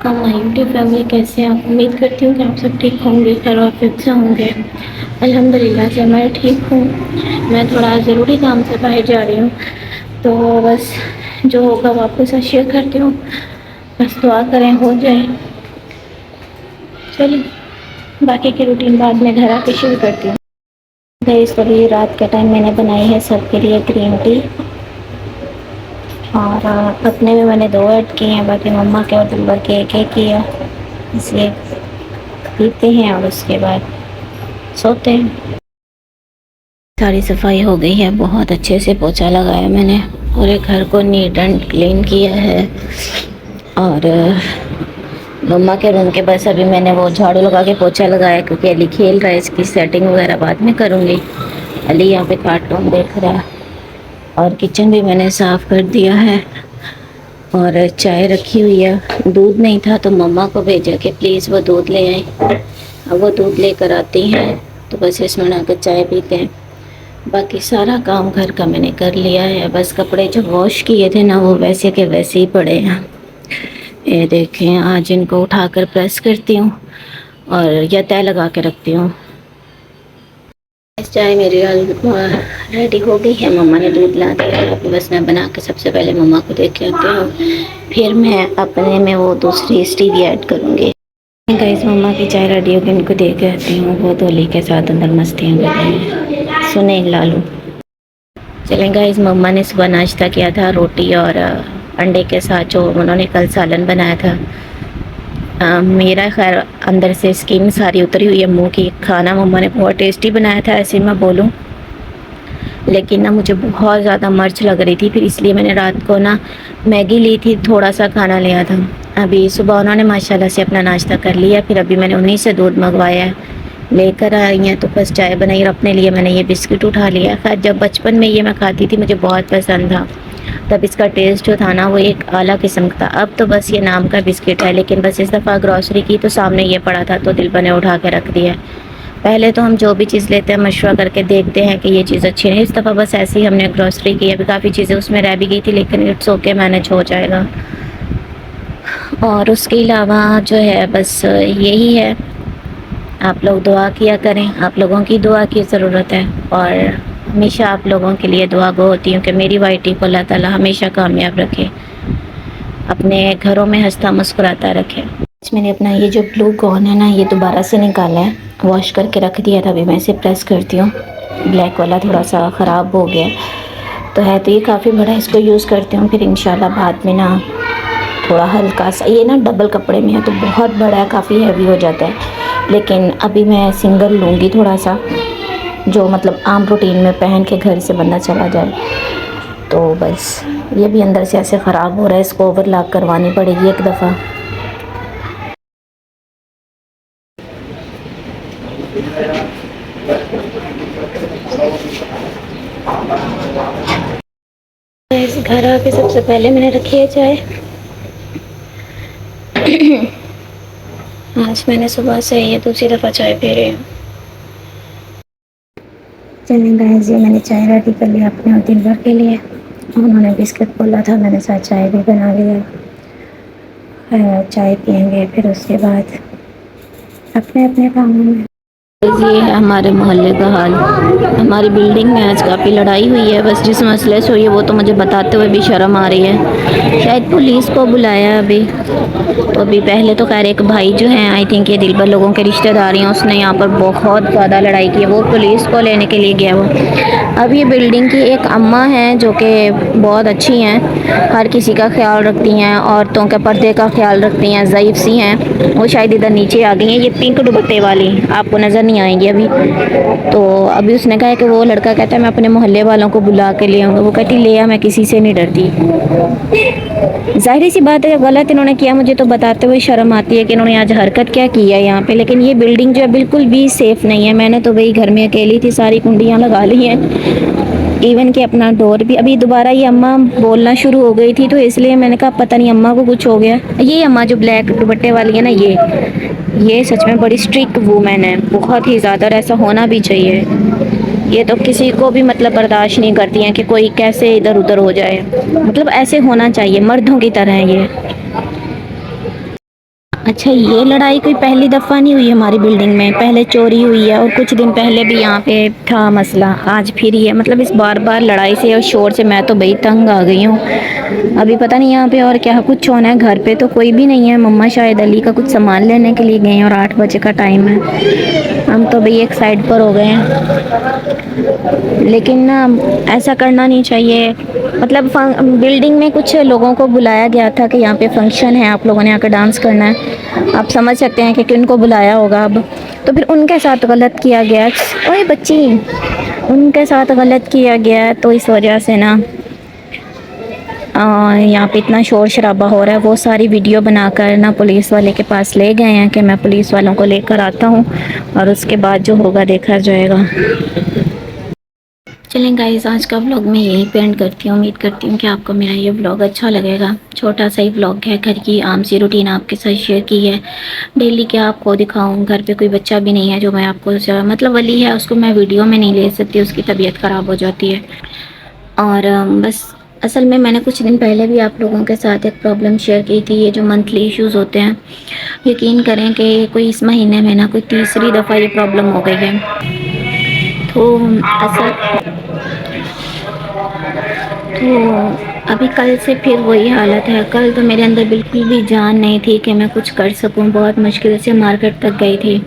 My YouTube family, कैसे हैं आप? उम्मीद करती हूँ कि आप सब ठीक होंगे, खैर आफियत से होंगे। अल्हम्दुलिल्लाह से मैं ठीक हूँ। मैं थोड़ा ज़रूरी काम से बाहर जा रही हूँ, तो बस जो होगा वो आपके साथ शेयर करती हूँ। बस दुआ करें हो जाए। चलिए बाकी की रूटीन बाद में घर आके शुरू करती हूँ। गाइस, अभी रात के टाइम मैंने बनाई है सबके लिए ग्रीन टी, और अपने में मैंने 2 ऐड किए हैं, बाकी मम्मा के और दिलबर के एक किया। इसलिए पीते हैं और उसके बाद सोते हैं। सारी सफाई हो गई है, बहुत अच्छे से पोछा लगाया मैंने, पूरे घर को नीट एंड क्लीन किया है। और मम्मा के रूम के बस अभी मैंने वो झाड़ू लगा के पोछा लगाया, क्योंकि अली खेल रहा है, इसकी सेटिंग वगैरह बाद में करूँगी। अली यहाँ पे कार्टून देख रहा है। और किचन भी मैंने साफ़ कर दिया है, और चाय रखी हुई है। दूध नहीं था तो मम्मा को भेजा कि प्लीज़ वो दूध ले आए। अब वो दूध लेकर आती हैं तो बस इसमें बनाकर चाय पीते हैं। बाकी सारा काम घर का मैंने कर लिया है, बस कपड़े जो वॉश किए थे ना वो वैसे के वैसे ही पड़े हैं। ये देखें, आज इनको उठाकर प्रेस करती हूँ और या तय लगा के रखती हूँ। चाय मेरी रेडी हो गई है, मम्मा ने दूध ला दिया है। अभी बस मैं बना के सबसे पहले मम्मा को दे के आती हूँ, फिर मैं अपने में वो दूसरी स्टीवी ऐड करूँगी। गाइस, मम्मा की चाय रेडी हो गई, इनको दे के आती हूँ। वो धोली के साथ अंदर मस्तियाँ कर रही हैं। सुने लालू। चलें गाइस, मम्मा ने सुबह नाश्ता किया था रोटी और अंडे के साथ, जो उन्होंने कल सालन बनाया था। मेरा खैर अंदर से स्किन सारी उतरी हुई है मुंह की। खाना मम्मा ने बहुत टेस्टी बनाया था, ऐसे मैं बोलूँ, लेकिन ना मुझे बहुत ज़्यादा मिर्च लग रही थी, फिर इसलिए मैंने रात को ना मैगी ली थी, थोड़ा सा खाना लिया था। अभी सुबह उन्होंने माशाल्लाह से अपना नाश्ता कर लिया, फिर अभी मैंने उन्हीं से दूध मंगवाया है, लेकर आई हैं। तो बस चाय बनाई और अपने लिए मैंने ये बिस्किट उठा लिया। खैर जब बचपन में ये मैं खाती थी मुझे बहुत पसंद था, तब इसका टेस्ट जो था ना वो एक आला किस्म का। अब तो बस ये नाम का बिस्किट है, लेकिन बस इस दफ़ा ग्रॉसरी की तो सामने ये पड़ा था तो दिल ने उठा के रख दिया। पहले तो हम जो भी चीज़ लेते हैं मशवरा करके देखते हैं कि ये चीज़ अच्छी है। इस दफ़ा बस ऐसे ही हमने ग्रॉसरी की। अभी काफ़ी चीज़ें उसमें रह भी गई थी, लेकिन इट्स ओके, मैनेज हो जाएगा। और उसके अलावा जो है बस यही है, आप लोग दुआ किया करें। आप लोगों की दुआ की ज़रूरत है, और हमेशा आप लोगों के लिए दुआ गो होती हूँ कि मेरी वाइटी को अल्लाह ताला हमेशा कामयाब रखे, अपने घरों में हंसता मुस्कुराता रखे। मैंने अपना ये जो ब्लू गॉन है ना, ये दोबारा से निकाला है, वॉश करके रख दिया था। अभी मैं इसे प्रेस करती हूँ, ब्लैक वाला थोड़ा सा ख़राब हो गया तो है, तो ये काफ़ी बड़ा, इसको यूज़ करती हूँ। फिर इंशाल्लाह बाद में ना थोड़ा हल्का सा, ये ना डबल कपड़े में है तो बहुत बड़ा है, काफ़ी हैवी हो जाता है, लेकिन अभी मैं सिंगल लूँगी थोड़ा सा, जो मतलब आम रूटीन में पहन के घर से बंदा चला जाए। तो बस ये भी अंदर से ऐसे ख़राब हो रहा है, इसको ओवरलॉक करवानी पड़ेगी एक दफ़ा। इस घर आके सबसे पहले मैंने रखी है चाय। आज मैंने सुबह से ये दूसरी दफ़ा चाय पी रही हूँ। चलिए गाइस, ये मैंने चाय रेडी कर लिया अपने और दिलबर के लिए। उन्होंने बिस्किट बोला था, मैंने साथ चाय भी बना लिया। चाय पियेंगे, फिर उसके बाद अपने अपने कामों में। ये है हमारे मोहल्ले का हाल। हमारी बिल्डिंग में आज काफ़ी लड़ाई हुई है, बस जिस मसले से हुई है वो तो मुझे बताते हुए भी शर्म आ रही है। शायद पुलिस को बुलाया अभी, तो अभी पहले तो खैर एक भाई जो हैं, आई थिंक ये दिलबर लोगों के रिश्तेदार हैं, उसने यहाँ पर बहुत ज़्यादा लड़ाई की है, वो पुलिस को लेने के लिए गया वो। अब ये बिल्डिंग की एक अम्मा हैं जो कि बहुत अच्छी हैं, हर किसी का ख्याल रखती हैं, औरतों के पर्दे का ख्याल रखती हैं, ज़ईफ़ सी हैं। वो शायद इधर नीचे आ गई हैं, ये पिंक दुपट्टे वाली आपको नज़र नहीं आएंगी अभी। तो अभी उसने कहा है कि वो लड़का कहता है मैं अपने मोहल्ले वालों को बुला के ले आऊँगा। वो कहती ले आ, मैं किसी से नहीं डरती। जाहिर सी बात है, जब गलत इन्होंने किया मुझे तो बताते हुए शर्म आती है कि इन्होंने आज हरकत क्या की है यहाँ पे। लेकिन ये बिल्डिंग जो है बिल्कुल भी सेफ़ नहीं है। मैंने तो वही घर में अकेली थी, सारी कुंडियाँ लगा ली हैं, इवन कि अपना डोर भी। अभी दोबारा ये अम्मा बोलना शुरू हो गई थी, तो इसलिए मैंने कहा पता नहीं अम्मा को कुछ हो गया। ये अम्मा जो ब्लैक दुपट्टे वाली है ना, ये सच में बड़ी स्ट्रिक्ट वूमेन है, बहुत ही ज़्यादा, और ऐसा होना भी चाहिए। ये तो किसी को भी मतलब बर्दाश्त नहीं करती हैं कि कोई कैसे इधर उधर हो जाए, मतलब ऐसे होना चाहिए, मर्दों की तरह है ये। अच्छा, ये लड़ाई कोई पहली दफ़ा नहीं हुई हमारी बिल्डिंग में, पहले चोरी हुई है और कुछ दिन पहले भी यहाँ पे था मसला, आज फिर ये मतलब इस बार बार लड़ाई से और शोर से मैं तो भाई तंग आ गई हूँ। अभी पता नहीं यहाँ पे और क्या कुछ होना है। घर पे तो कोई भी नहीं है, मम्मा शायद अली का कुछ सामान लेने के लिए गए हैं और 8 बजे का टाइम है। हम तो भाई एक साइड पर हो गए हैं, लेकिन ना ऐसा करना नहीं चाहिए। मतलब बिल्डिंग में कुछ लोगों को बुलाया गया था कि यहाँ पे फंक्शन है, आप लोगों ने आकर डांस करना है। आप समझ सकते हैं कि किन को बुलाया होगा। अब तो फिर उनके साथ गलत किया गया। ओए बच्ची, उनके साथ गलत किया गया, तो इस वजह से ना यहाँ पे इतना शोर शराबा हो रहा है। वो सारी वीडियो बनाकर ना पुलिस वाले के पास ले गए हैं कि मैं पुलिस वालों को लेकर आता हूँ और उसके बाद जो होगा देखा जाएगा। चलें गाइस, आज का व्लॉग मैं यहीं पे एंड करती हूँ। उम्मीद करती हूँ कि आपको मेरा ये व्लॉग अच्छा लगेगा। छोटा सा ही व्लॉग है, घर की आम सी रूटीन आपके साथ शेयर की है। डेली क्या आपको दिखाऊँ, घर पे कोई बच्चा भी नहीं है जो मैं आपको मतलब वली है, उसको मैं वीडियो में नहीं ले सकती, उसकी तबीयत ख़राब हो जाती है। और बस असल में मैंने कुछ दिन पहले भी आप लोगों के साथ एक प्रॉब्लम शेयर की थी। ये जो मंथली इश्यूज़ होते हैं, यकीन करें कि कोई इस महीने में ना कोई तीसरी दफ़ा ये प्रॉब्लम हो गई है। तो अभी कल से फिर वही हालत है। कल तो मेरे अंदर बिल्कुल भी जान नहीं थी कि मैं कुछ कर सकूं। बहुत मुश्किल से मार्केट तक गई थी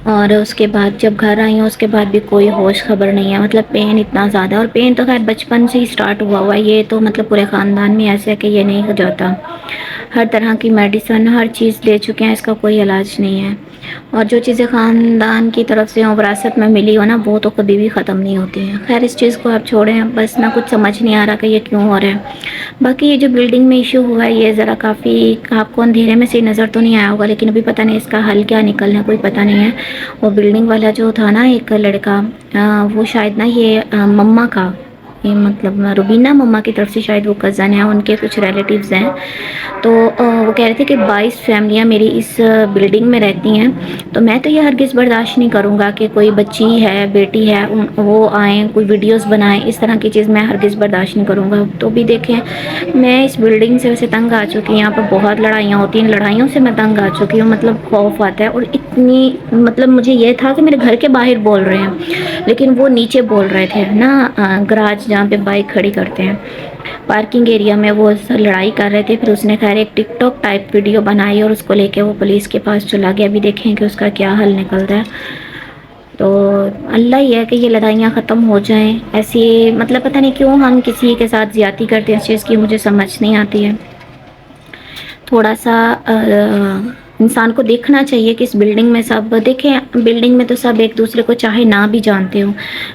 और उसके बाद जब घर आई हूँ उसके बाद भी कोई होश खबर नहीं है। मतलब पेन इतना ज़्यादा, और पेन तो खैर बचपन से ही स्टार्ट हुआ है। ये तो मतलब पूरे ख़ानदान में ऐसे है कि ये नहीं हो जाता। हर तरह की मेडिसिन, हर चीज़ ले चुके हैं, इसका कोई इलाज नहीं है। और जो चीज़ें ख़ानदान की तरफ से विरासत में मिली हो ना, वो तो कभी भी ख़त्म नहीं होती हैं। खैर इस चीज़ को आप छोड़ें, बस ना कुछ समझ नहीं आ रहा कि ये क्यों हो रहा है। बाकी ये जो बिल्डिंग में इशू हुआ है, ये ज़रा काफ़ी आपको अंधेरे में से नज़र तो नहीं आया होगा, लेकिन अभी पता नहीं इसका हल क्या निकलना है, कोई पता नहीं है। वो बिल्डिंग वाला जो था ना, एक लड़का, वो शायद ना ये मम्मा का, ये मतलब रुबीना मम्मा की तरफ से शायद वो कज़न है, उनके कुछ रिलेटिव्स हैं। तो वो कह रहे थे कि 22 फैमिलियाँ मेरी इस बिल्डिंग में रहती हैं, तो मैं तो ये हरगिज़ बर्दाश्त नहीं करूँगा कि कोई बच्ची है, बेटी है, वो आएँ कोई वीडियोस बनाएं। इस तरह की चीज़ मैं हरगिज़ बर्दाश्त नहीं करूँगा। तो भी देखें, मैं इस बिल्डिंग से वैसे तंग आ चुकी हूँ। यहाँ पर बहुत लड़ाइयाँ होती हैं, लड़ाइयों से मैं तंग आ चुकी हूँ। मतलब खौफ आता है। और इतनी मतलब मुझे ये था कि मेरे घर के बाहर बोल रहे हैं, लेकिन वो नीचे बोल रहे थे ना, गराज जहाँ पे बाइक खड़ी करते हैं, पार्किंग एरिया में वो लड़ाई कर रहे थे। फिर उसने खैर एक टिकटॉक टाइप वीडियो बनाई और उसको लेके वो पुलिस के पास चला गया। अभी देखें कि उसका क्या हल निकलता है। तो अल्लाह ही है कि ये लड़ाइयाँ ख़त्म हो जाएं। ऐसी मतलब पता नहीं क्यों हम किसी के साथ ज़्यादती करते हैं, इस चीज़ की मुझे समझ नहीं आती है। थोड़ा सा इंसान को देखना चाहिए कि इस बिल्डिंग में सब देखें, बिल्डिंग में तो सब एक दूसरे को चाहे ना भी जानते हो,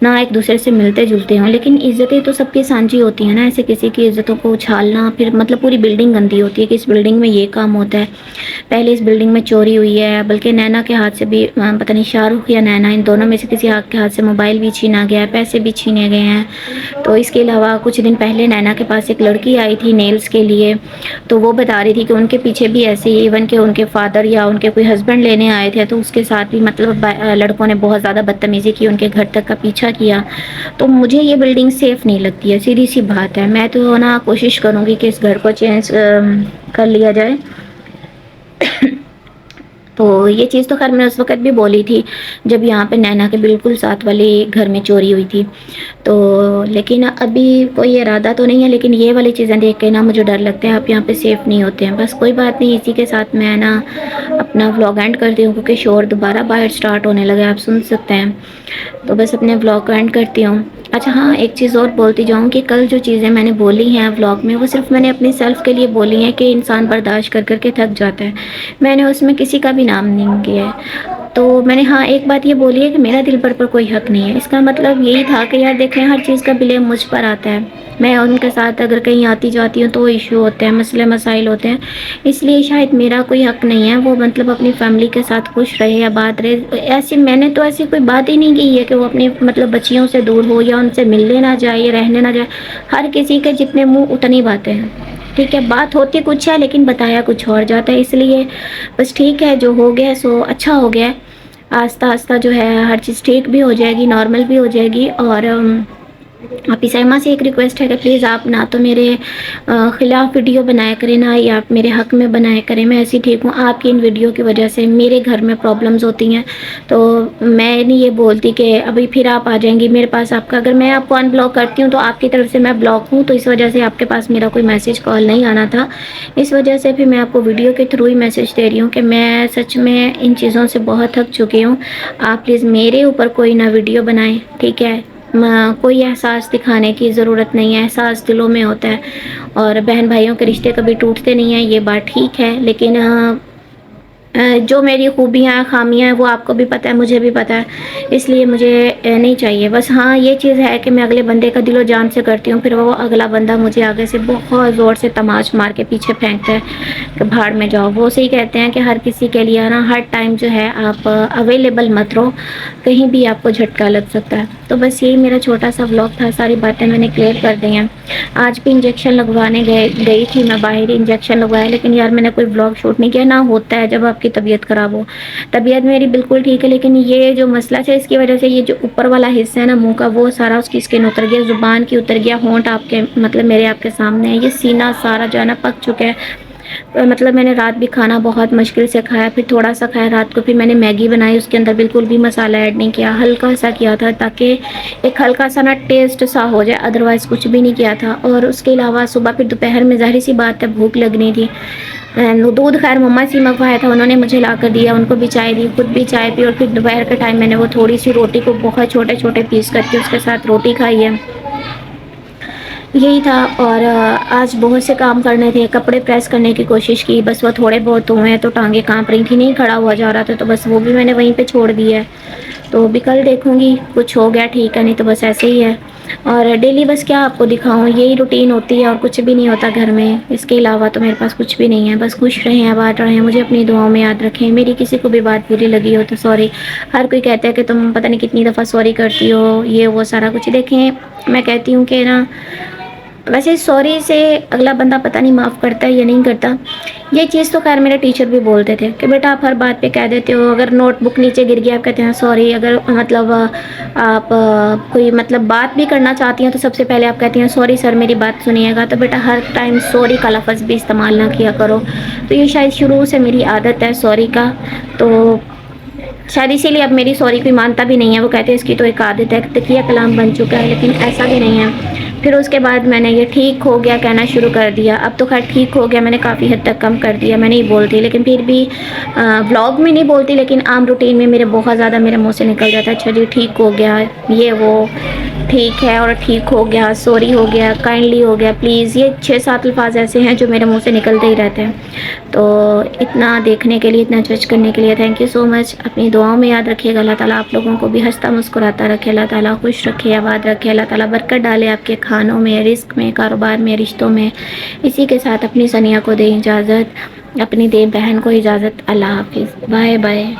ना एक दूसरे से मिलते जुलते हों, लेकिन इज़्ज़तें तो सबकी साझी होती हैं ना। ऐसे किसी की इज़्ज़तों को उछालना, फिर मतलब पूरी बिल्डिंग गंदी होती है कि इस बिल्डिंग में ये काम होता है। पहले इस बिल्डिंग में चोरी हुई है, बल्कि नैना के हाथ से भी पता नहीं शाहरुख या नैना, इन दोनों में से किसी के हाथ से मोबाइल भी छीना गया है, पैसे भी छीने गए हैं। तो इसके अलावा कुछ दिन पहले नैना के पास एक लड़की आई थी नेल्स के लिए, तो वो बता रही थी कि उनके पीछे भी ऐसे ही, इवन के उनके फादर या उनके कोई हस्बैंड लेने आए थे, तो उसके साथ भी मतलब लड़कों ने बहुत ज़्यादा बदतमीज़ी की, उनके घर तक का पीछा किया। तो मुझे ये बिल्डिंग सेफ़ नहीं लगती है, सीधी सी बात है। मैं तो ना कोशिश करूँगी कि इस घर को चेंज कर लिया जाए। तो ये चीज़ तो खैर मैंने उस वक़्त भी बोली थी जब यहाँ पे नैना के बिल्कुल साथ वाले घर में चोरी हुई थी। तो लेकिन अभी कोई इरादा तो नहीं है, लेकिन ये वाली चीज़ें देख के ना मुझे डर लगता है। आप यहाँ पे सेफ़ नहीं होते हैं। बस कोई बात नहीं, इसी के साथ मैं ना अपना व्लॉग एंड करती हूँ, क्योंकि शोर दोबारा बाहर स्टार्ट होने लगा है, आप सुन सकते हैं। तो बस अपने व्लॉग को एंड करती हूँ। अच्छा हाँ, एक चीज़ और बोलती जाऊँ कि कल जो चीज़ें मैंने बोली हैं व्लॉग में, वो सिर्फ मैंने अपनी सेल्फ़ के लिए बोली हैं कि इंसान बर्दाश्त कर के थक जाता है। मैंने उसमें किसी का भी नाम नहीं किया है। तो मैंने हाँ एक बात ये बोली है कि मेरा दिल पर कोई हक नहीं है। इसका मतलब यही था कि यार देखें, हर चीज़ का ब्लेम मुझ पर आता है। मैं उनके साथ अगर कहीं आती जाती हूँ तो इशू होते हैं, मसले मसाइल होते हैं, इसलिए शायद मेरा कोई हक नहीं है। वो मतलब अपनी फैमिली के साथ खुश रहे या बात रहे। ऐसी मैंने तो ऐसी कोई बात ही नहीं की है कि वो अपनी मतलब बच्चियों से दूर हो या उनसे मिलने ना जाए या रहने ना जाए। हर किसी के जितने मुँह उतनी बातें हैं, ठीक है। बात होती कुछ है लेकिन बताया कुछ और जाता है। इसलिए बस ठीक है, जो हो गया सो अच्छा हो गया। आस्ता आस्ता जो है हर चीज़ ठीक भी हो जाएगी, नॉर्मल भी हो जाएगी। और आप इसाइमा से एक रिक्वेस्ट है कि प्लीज़ आप ना तो मेरे ख़िलाफ़ वीडियो बनाया करें, ना ही आप मेरे हक़ में बनाया करें। मैं ऐसी ठीक हूँ, आपकी इन वीडियो की वजह से मेरे घर में प्रॉब्लम्स होती हैं। तो मैं नहीं ये बोलती कि अभी फिर आप आ जाएँगी मेरे पास। आपका अगर मैं आपको अनब्लॉक करती हूँ तो आपकी तरफ से मैं ब्लॉक हूँ, तो इस वजह से आपके पास मेरा कोई मैसेज कॉल नहीं आना था। इस वजह से फिर मैं आपको वीडियो के थ्रू ही मैसेज दे रही हूँ कि मैं सच में इन चीज़ों से बहुत थक चुकी हूँ। आप प्लीज़ मेरे ऊपर कोई ना वीडियो बनाएँ, ठीक है? कोई एहसास दिखाने की ज़रूरत नहीं है, एहसास दिलों में होता है और बहन भाइयों के रिश्ते कभी टूटते नहीं हैं, ये बात ठीक है। लेकिन जो मेरी खूबियाँ, ख़ामियाँ हैं वो आपको भी पता है, मुझे भी पता है, इसलिए मुझे नहीं चाहिए। बस हाँ, ये चीज़ है कि मैं अगले बंदे का दिलो-जान से करती हूँ, फिर वो अगला बंदा मुझे आगे से बहुत ज़ोर से तमाच मार के पीछे फेंकता है कि भाड़ में जाओ। वो सही कहते हैं कि हर किसी के लिए ना हर टाइम जो है आप अवेलेबल मत रहो, कहीं भी आपको झटका लग सकता है। तो बस यही मेरा छोटा-सा व्लॉग था, सारी बातें मैंने क्लियर कर दी हैं। आज भी इंजेक्शन लगवाने गई थी मैं, बाहर ही इंजेक्शन लगवाया, लेकिन यार मैंने कोई व्लॉग शूट नहीं किया। ना होता है जब आपकी तबीयत ख़राब हो। तबीयत मेरी बिल्कुल ठीक है, लेकिन ये जो मसला है इसकी वजह से ये जो ऊपर वाला हिस्सा है ना मुँह का, वो सारा उसकी स्किन उतर गया, ज़ुबान की उतर गया, होंठ आपके मतलब मेरे आपके सामने है। ये सीना सारा जो है ना पक चुका है। मतलब मैंने रात भी खाना बहुत मुश्किल से खाया, फिर थोड़ा-सा खाया रात को, फिर मैंने मैगी बनाई, उसके अंदर बिल्कुल भी मसाला ऐड नहीं किया, हल्का-सा किया था ताकि एक हल्का-सा ना टेस्ट सा हो जाए, अदरवाइज़ कुछ भी नहीं किया था। और उसके अलावा सुबह फिर दोपहर में ज़ाहिर-सी बात है भूख लगनी थी। दूध खैर मम्मा से ही मंगवाया था, उन्होंने मुझे लाकर दिया, उनको भी चाय दी, खुद भी चाय पी और फिर दोपहर के टाइम मैंने वो थोड़ी-सी रोटी को बहुत छोटे-छोटे पीस करके उसके साथ रोटी खाई है। यही था। और आज बहुत से काम करने थे, कपड़े प्रेस करने की कोशिश की, बस वो थोड़े बहुत हुए हैं तो टाँगें काँप रही थी, नहीं खड़ा हुआ जा रहा था, तो बस वो भी मैंने वहीं पे छोड़ दिया है। तो अभी कल देखूँगी, कुछ हो गया ठीक है, नहीं तो बस ऐसे ही है। और डेली बस क्या आपको दिखाऊँ, यही रूटीन होती है और कुछ भी नहीं होता घर में। इसके अलावा तो मेरे पास कुछ भी नहीं है। बस खुश रहें, आबाद रहें, मुझे अपनी दुआओं में याद रखें। मेरी किसी को भी बात बुरी लगी हो तो सॉरी। हर कोई कहता है कि तुम पता नहीं कितनी दफ़ा सॉरी करती हो, ये वो सारा कुछ। देखें, मैं कहती हूँ कि ना, वैसे सॉरी से अगला बंदा पता नहीं माफ़ करता है या नहीं करता। ये चीज़ तो खैर मेरे टीचर भी बोलते थे कि बेटा आप हर बात पे कह देते हो, अगर नोटबुक नीचे गिर गया आप कहते हैं सॉरी, अगर मतलब आप कोई मतलब बात भी करना चाहती हैं तो सबसे पहले आप कहती हैं सॉरी सर मेरी बात सुनिएगा। तो बेटा हर टाइम सॉरी का लफ़्ज़ भी इस्तेमाल ना किया करो। तो ये शायद शुरू से मेरी आदत है सॉरी का, तो शायद इसीलिए अब मेरी सॉरी कोई मानता भी नहीं है। वो कहते हैं इसकी तो एक आदत है, तकिया कलाम बन चुका है, लेकिन ऐसा भी नहीं है। फिर उसके बाद मैंने ये ठीक हो गया कहना शुरू कर दिया। अब तो खैर ठीक हो गया, मैंने काफ़ी हद तक कम कर दिया, मैं नहीं बोलती, लेकिन फिर भी व्लॉग में नहीं बोलती, लेकिन आम रूटीन में मेरे बहुत ज़्यादा मेरे मुँह से निकल जाता है अच्छा जी ठीक हो गया, ये वो ठीक है और ठीक हो गया, सॉरी हो गया, काइंडली हो गया, प्लीज़। ये 6-7 अल्फाज ऐसे हैं जो मेरे मुँह से निकलते ही रहते हैं। तो इतना देखने के लिए, इतना जज करने के लिए थैंक यू सो मच। अपनी दुआओं में याद रखिएगा। अल्लाह ताला आप लोगों को भी हंसता मुस्कुराता रखे, अल्लाह ताला खुश रखे, आबाद रखे, अल्लाह ताला बरकत डाले आपके खानों में, रिस्क में, कारोबार में, रिश्तों में। इसी के साथ अपनी सनिया को दें इजाज़त, अपनी दें बहन को इजाज़त। अल्लाह हाफिज़, बाय बाय।